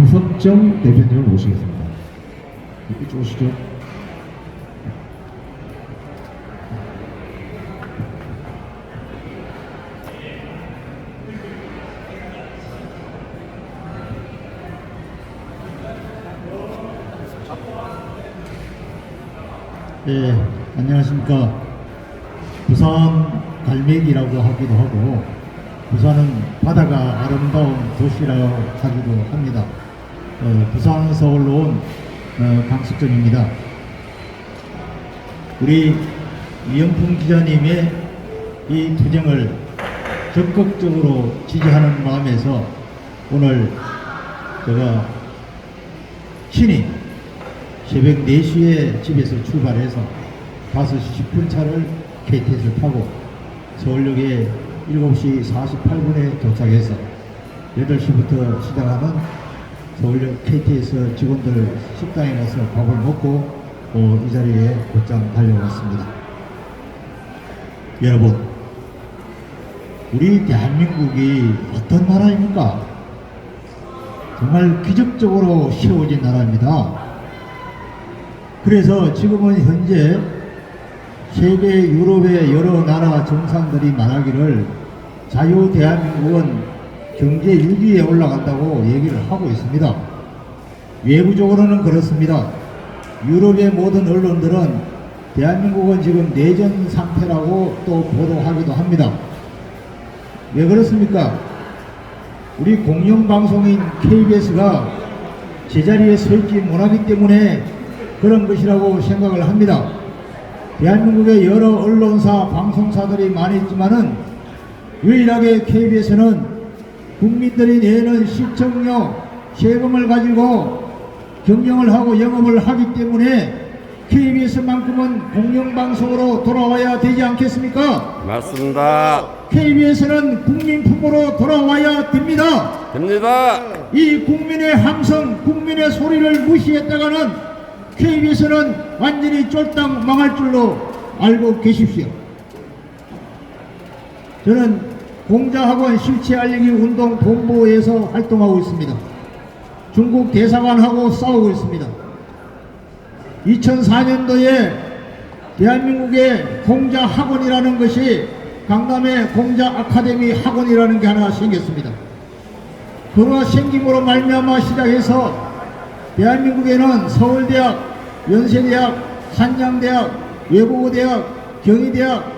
장석정 대표님을 모시겠습니다. 이쪽 오시죠. 예, 안녕하십니까. 부산 갈매기라고 하기도 하고 부산은 바다가 아름다운 도시라고 하기도 합니다. 부산에서 올라온 강석정입니다. 우리 이영풍 기자님의 이 투쟁을 적극적으로 지지하는 마음에서 오늘 제가 친히 새벽 4시에 집에서 출발해서 5시 10분 차를 KTX를 타고 서울역에 7시 48분에 도착해서 8시부터 시작하는 서울역 KTX 직원들 식당에 가서 밥을 먹고 이 자리에 곧장 달려왔습니다. 여러분, 우리 대한민국이 어떤 나라입니까? 정말 기적적으로 세워진 나라입니다. 그래서 지금은 현재 세계 유럽의 여러 나라 정상들이 말하기를 자유 대한민국은 경제 6위에 올라간다고 얘기를 하고 있습니다. 외부적으로는 그렇습니다. 유럽의 모든 언론들은 대한민국은 지금 내전 상태라고 또 보도하기도 합니다. 왜 그렇습니까? 우리 공영방송인 KBS가 제자리에 서 있지 못하기 때문에 그런 것이라고 생각을 합니다. 대한민국의 여러 언론사, 방송사들이 많이 있지만은 유일하게 KBS는 국민들이 내는 시청료, 세금을 가지고 경영을 하고 영업을 하기 때문에 KBS만큼은 공영방송으로 돌아와야 되지 않겠습니까? 맞습니다. KBS는 국민품으로 돌아와야 됩니다. 이 국민의 함성, 국민의 소리를 무시했다가는 KBS는 완전히 쫄딱 망할 줄로 알고 계십시오. 저는 공자학원 실체 알리기 운동 본부에서 활동하고 있습니다. 중국 대사관하고 싸우고 있습니다. 2004년도에 대한민국의 공자학원이라는 것이 강남에 공자 아카데미 학원이라는 게 하나 생겼습니다. 그가 생김으로 말미암아 시작해서 대한민국에는 서울대학, 연세대학, 한양대학, 외국어대학, 경희대학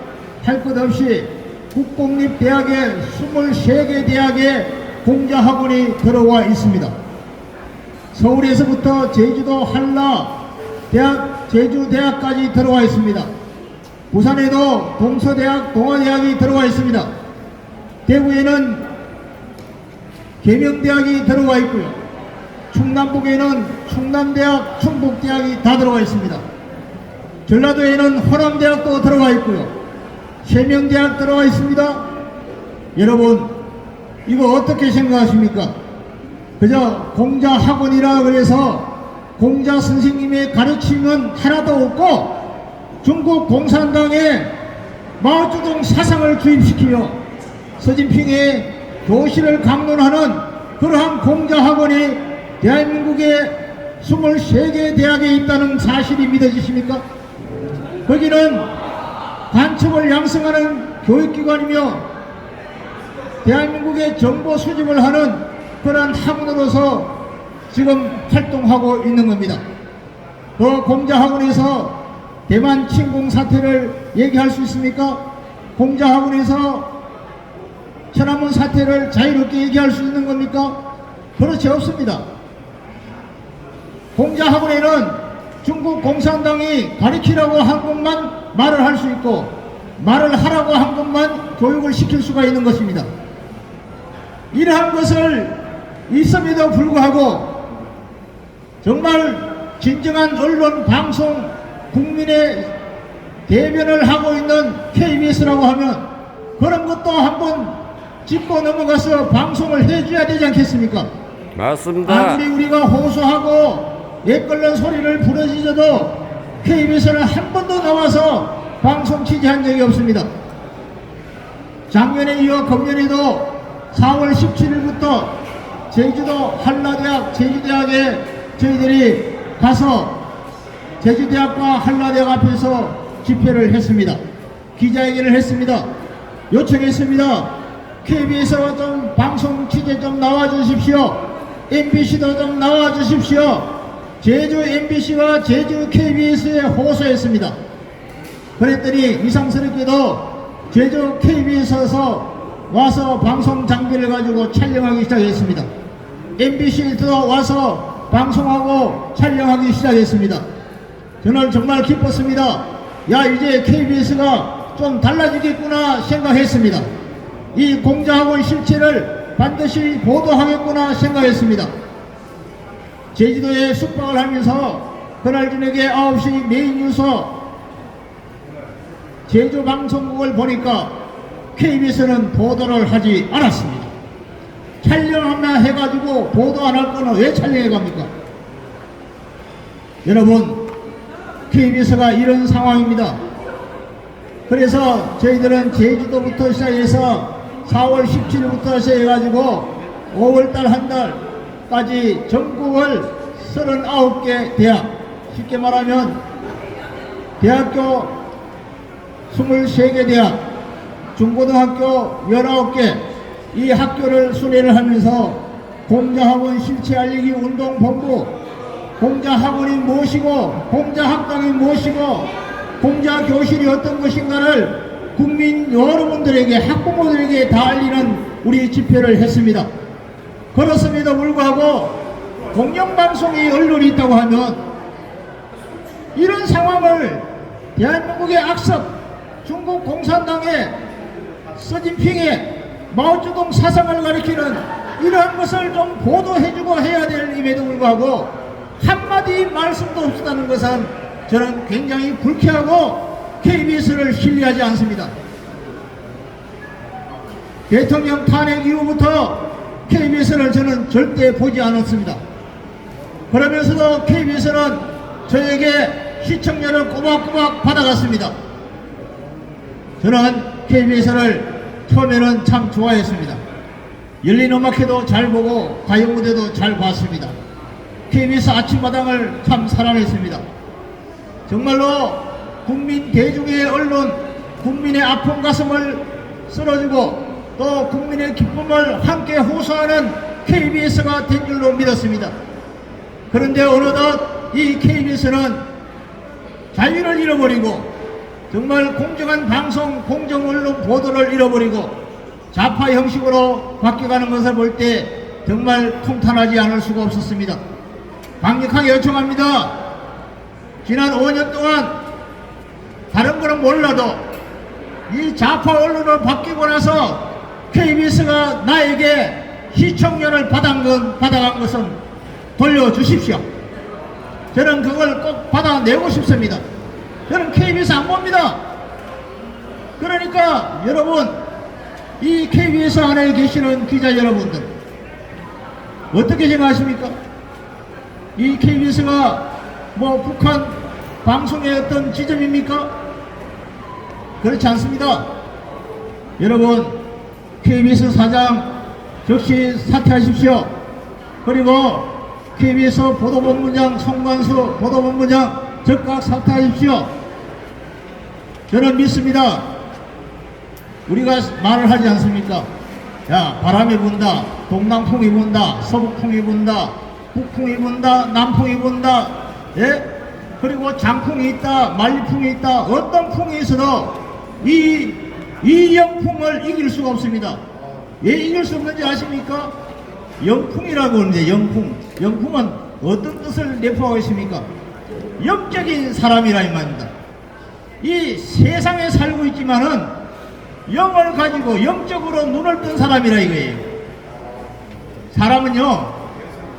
할 것 없이 국공립대학의 23개 대학에 공자학원이 들어와 있습니다. 서울에서부터 제주도 한라대학, 제주대학까지 들어와 있습니다. 부산에도 동서대학, 동아대학이 들어와 있습니다. 대구에는 계명대학이 들어와 있고요. 충남북에는 충남대학, 충북대학이 다 들어가 있습니다. 전라도에는 호남대학도 들어가 있고요. 세명대학 들어가 있습니다. 여러분, 이거 어떻게 생각하십니까? 그저 공자학원이라 그래서 공자 선생님의 가르침은 하나도 없고 중국 공산당의 마오쩌둥 사상을 주입시키며 서진핑의 교실을 강론하는 그러한 공자학원이 대한민국의 23개 대학에 있다는 사실이 믿어지십니까? 거기는 관측을 양성하는 교육기관이며 대한민국의 정보 수집을 하는 그러한 학원으로서 지금 활동하고 있는 겁니다. 그 공자학원에서 대만 침공 사태를 얘기할 수 있습니까? 공자학원에서 천안문 사태를 자유롭게 얘기할 수 있는 겁니까? 그렇지 없습니다. 공자학원에는 중국 공산당이 가르치라고 한 것만 말을 할 수 있고 말을 하라고 한 것만 교육을 시킬 수가 있는 것입니다. 이러한 것을 있음에도 불구하고 정말 진정한 언론, 방송, 국민의 대변을 하고 있는 KBS라고 하면 그런 것도 한번 짚고 넘어가서 방송을 해줘야 되지 않겠습니까? 맞습니다. 아무리 우리가 호소하고 애끓는 소리를 부르짖어도 KBS는 한 번도 나와서 방송 취재한 적이 없습니다. 작년에 이어 금년에도 4월 17일부터 제주도 한라대학 제주대학에 저희들이 가서 제주대학과 한라대학 앞에서 집회를 했습니다. 기자회견을 했습니다. 요청했습니다. KBS가 좀 방송 취재 좀 나와주십시오. MBC도 좀 나와주십시오. 제주 MBC와 제주 KBS에 호소했습니다. 그랬더니 이상스럽게도 제주 KBS에서 와서 방송 장비를 가지고 촬영하기 시작했습니다. MBC에도 와서 방송하고 촬영하기 시작했습니다. 저는 정말 기뻤습니다. 야, 이제 KBS가 좀 달라지겠구나 생각했습니다. 이 공자학원 실체를 반드시 보도하겠구나 생각했습니다. 제주도에 숙박을 하면서 그날 저녁에 9시 메인 뉴스 제주 방송국을 보니까 KBS는 보도를 하지 않았습니다. 촬영하나 해가지고 보도 안 할 거는 왜 촬영해 갑니까? 여러분, KBS가 이런 상황입니다. 그래서 저희들은 제주도부터 시작해서 4월 17일부터 시작해가지고 5월달 한 달까지 전국을 39개 대학, 쉽게 말하면 대학교 23개 대학, 중고등학교 19개, 이 학교를 순회를 하면서 공자학원 실체 알리기 운동본부, 공자학원이 무엇이고 공자학당이 무엇이고 공자교실이 어떤 것인가를 국민 여러분들에게, 학부모들에게 다 알리는 우리 집회를 했습니다. 그렇음에도 불구하고 공영방송이 언론이 있다고 하면 이런 상황을 대한민국의 악습, 중국 공산당의 서진핑의 마오쩌둥 사상을 가리키는 이러한 것을 좀 보도해주고 해야 될 임에도 불구하고 한마디 말씀도 없었다는 것은 저는 굉장히 불쾌하고 KBS를 신뢰하지 않습니다. 대통령 탄핵 이후부터 KBS를 저는 절대 보지 않았습니다. 그러면서도 KBS는 저에게 시청료를 꼬박꼬박 받아갔습니다. 저는 KBS를 처음에는 참 좋아했습니다. 열린 음악회도 잘 보고 가요무대도 잘 봤습니다. KBS 아침마당을 참 사랑했습니다. 정말로 국민 대중의 언론, 국민의 아픈 가슴을 쓸어주고 또 국민의 기쁨을 함께 호소하는 KBS가 된 줄로 믿었습니다. 그런데 어느덧 이 KBS는 자유를 잃어버리고 정말 공정한 방송, 공정 언론 보도를 잃어버리고 좌파 형식으로 바뀌어가는 것을 볼 때 정말 통탄하지 않을 수가 없었습니다. 강력하게 요청합니다. 지난 5년 동안 다른 거는 몰라도 이 좌파 언론으로 바뀌고 나서 KBS가 나에게 시청료를 받아간 것은 돌려주십시오. 저는 그걸 꼭 받아내고 싶습니다. 저는 KBS 안 봅니다. 그러니까 여러분, 이 KBS 안에 계시는 기자 여러분들 어떻게 생각하십니까? 이 KBS가 뭐 북한 방송의 어떤 지점입니까? 그렇지 않습니다. 여러분, KBS 사장 즉시 사퇴하십시오. 그리고 KBS 보도본부장 송관수 보도본부장 즉각 사퇴하십시오. 저는 믿습니다. 우리가 말을 하지 않습니까? 야, 바람이 분다, 동남풍이 분다, 서북풍이 분다, 북풍이 분다, 남풍이 분다, 예? 그리고 장풍이 있다, 만리풍이 있다. 어떤 풍이 있어도 이 영풍을 이길 수가 없습니다. 왜 이길 수 없는지 아십니까? 영풍이라고 하는데 영풍. 영풍은 어떤 뜻을 내포하고 있습니까? 영적인 사람이라 이 말입니다. 이 세상에 살고 있지만은 영을 가지고 영적으로 눈을 뜬 사람이라 이거예요. 사람은요,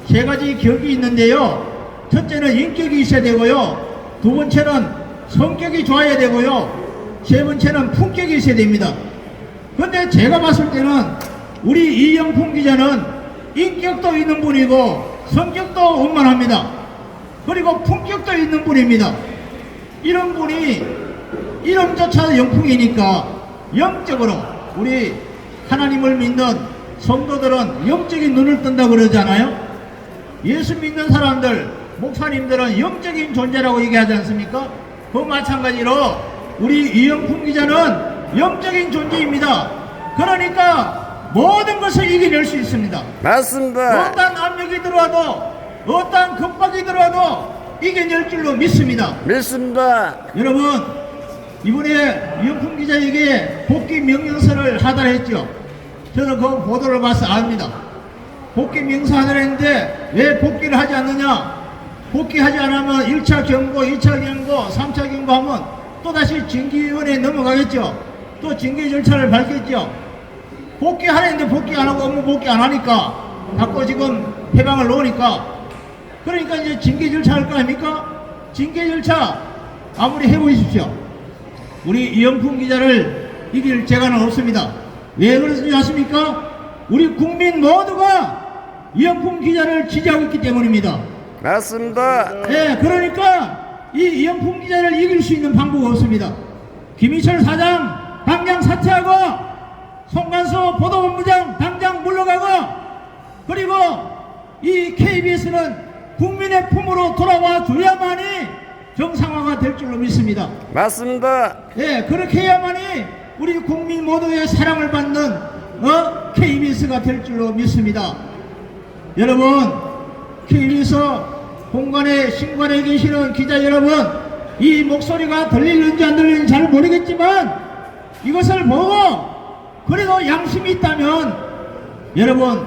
세 가지 격이 있는데요. 첫째는 인격이 있어야 되고요. 두 번째는 성격이 좋아야 되고요. 세 번째는 품격이 있어야 됩니다. 근데 제가 봤을 때는 우리 이영풍 기자는 인격도 있는 분이고 성격도 원만합니다. 그리고 품격도 있는 분입니다. 이런 분이 이름조차 영풍이니까 영적으로 우리 하나님을 믿는 성도들은 영적인 눈을 뜬다고 그러잖아요. 예수 믿는 사람들, 목사님들은 영적인 존재라고 얘기하지 않습니까? 그 마찬가지로 우리 이영품 기자는 영적인 존재입니다. 그러니까 모든 것을 이겨낼 수 있습니다. 맞습니다. 어떤 압력이 들어와도 어떤 겁박이 들어와도 이겨낼 줄로 믿습니다. 믿습니다. 여러분, 이번에 이영품 기자에게 복귀 명령서를 하달했죠. 저는 그 보도를 봐서 압니다. 복귀 명서 하달했는데 왜 복귀를 하지 않느냐? 복귀하지 않으면 1차 경고, 2차 경고, 3차 경고하면 또다시 징계위원회에 넘어가겠죠. 또 징계 절차를 밟겠죠. 복귀하려는데 복귀 안 하고 업무 복귀 안 하니까 자꾸 지금 해방을 놓으니까 그러니까 이제 징계 절차 할 거 아닙니까? 징계 절차 아무리 해보십시오. 우리 이영품 기자를 이길 재간은 없습니다. 왜 그러지 않습니까? 우리 국민 모두가 이영품 기자를 지지하고 있기 때문입니다. 맞습니다. 네, 그러니까 이 이영품 기자를 이길 수 있는 방법이 없습니다. 김희철 사장 당장 사퇴하고 송관수 보도본부장 당장 물러가고 그리고 이 KBS는 국민의 품으로 돌아와 줘야만이 정상화가 될 줄로 믿습니다. 맞습니다. 예, 그렇게 해야만이 우리 국민 모두의 사랑을 받는 KBS가 될 줄로 믿습니다. 여러분, KBS 본관에 신관에 계시는 기자 여러분, 이 목소리가 들리는지 안 들리는지 잘 모르겠지만 이것을 보고 그래도 양심이 있다면 여러분,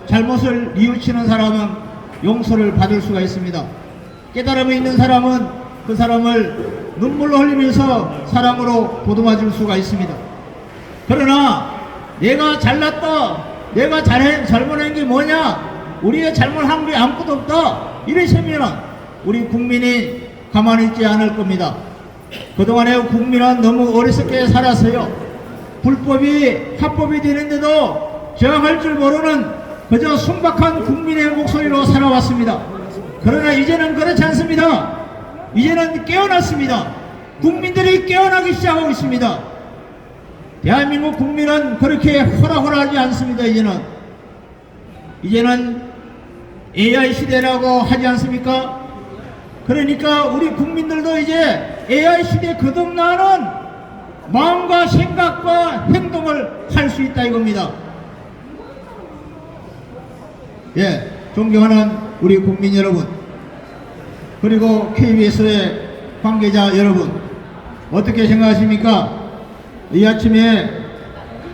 잘못을 뉘우치는 사람은 용서를 받을 수가 있습니다. 깨달음이 있는 사람은 그 사람을 눈물로 흘리면서 사랑으로 보듬어 줄 수가 있습니다. 그러나 내가 잘났다, 내가 잘못한 게 뭐냐, 우리가 잘못한 게 아무것도 없다 이러시면 우리 국민이 가만히 있지 않을 겁니다. 그동안에 국민은 너무 어리석게 살았어요. 불법이 합법이 되는데도 저항할 줄 모르는 그저 순박한 국민의 목소리로 살아왔습니다. 그러나 이제는 그렇지 않습니다. 이제는 깨어났습니다. 국민들이 깨어나기 시작하고 있습니다. 대한민국 국민은 그렇게 호락호락하지 않습니다. 이제는 AI 시대라고 하지 않습니까? 그러니까 우리 국민들도 이제 AI 시대에 거듭나는 마음과 생각과 행동을 할 수 있다 이겁니다. 예, 존경하는 우리 국민 여러분, 그리고 KBS의 관계자 여러분, 어떻게 생각하십니까? 이 아침에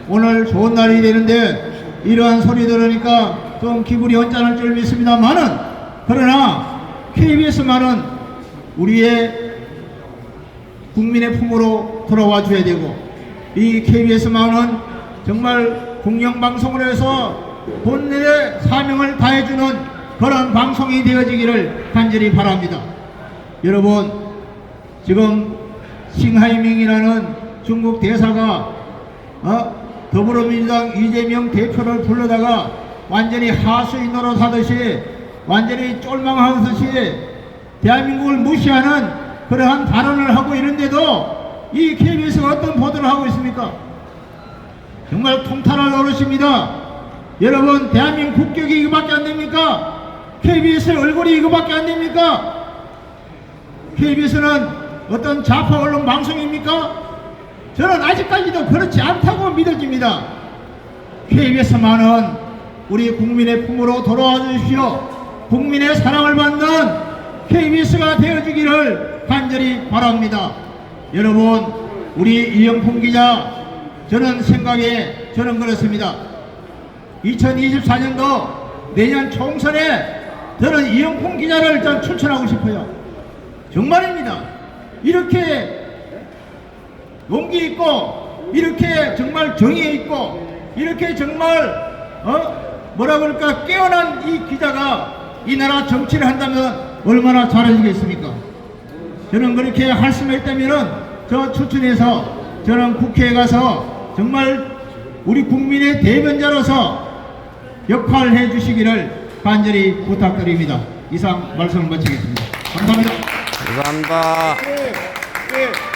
오늘 좋은 날이 되는데 이러한 소리 들으니까 좀 기분이 언짢을 줄 믿습니다만은, 그러나 KBS만은 우리의 국민의 품으로 돌아와 줘야 되고, 이 KBS만은 정말 공영방송을 해서 본연의 사명을 다해주는 그런 방송이 되어지기를 간절히 바랍니다. 여러분, 지금 싱하이밍이라는 중국 대사가 더불어민주당 이재명 대표를 불러다가 완전히 하수인 노릇하듯이 완전히 쫄망하듯이 대한민국을 무시하는 그러한 발언을 하고 있는데도 이 KBS가 어떤 보도를 하고 있습니까? 정말 통탄할 노릇입니다. 여러분, 대한민국 국격이 이거밖에 안 됩니까? KBS의 얼굴이 이거밖에 안 됩니까? KBS는 어떤 좌파 언론 방송입니까? 저는 아직까지도 그렇지 않다고 믿어집니다. KBS만은 우리 국민의 품으로 돌아와 주십시오. 국민의 사랑을 받는 KBS가 되어주기를 간절히 바랍니다. 여러분, 우리 이영품 기자, 저는 생각에 저는 그렇습니다. 2024년도 내년 총선에 저는 이영품 기자를 좀 추천하고 싶어요. 정말입니다. 이렇게 용기 있고, 이렇게 정말 정의 있고, 이렇게 정말 뭐라 그럴까, 깨어난 이 기자가 이 나라 정치를 한다면 얼마나 잘해지겠습니까? 저는 그렇게 할 수만 있다면은 저 추천해서 저는 국회에 가서 정말 우리 국민의 대변자로서 역할을 해 주시기를 간절히 부탁드립니다. 이상 말씀을 마치겠습니다. 감사합니다. 감사합니다. 예.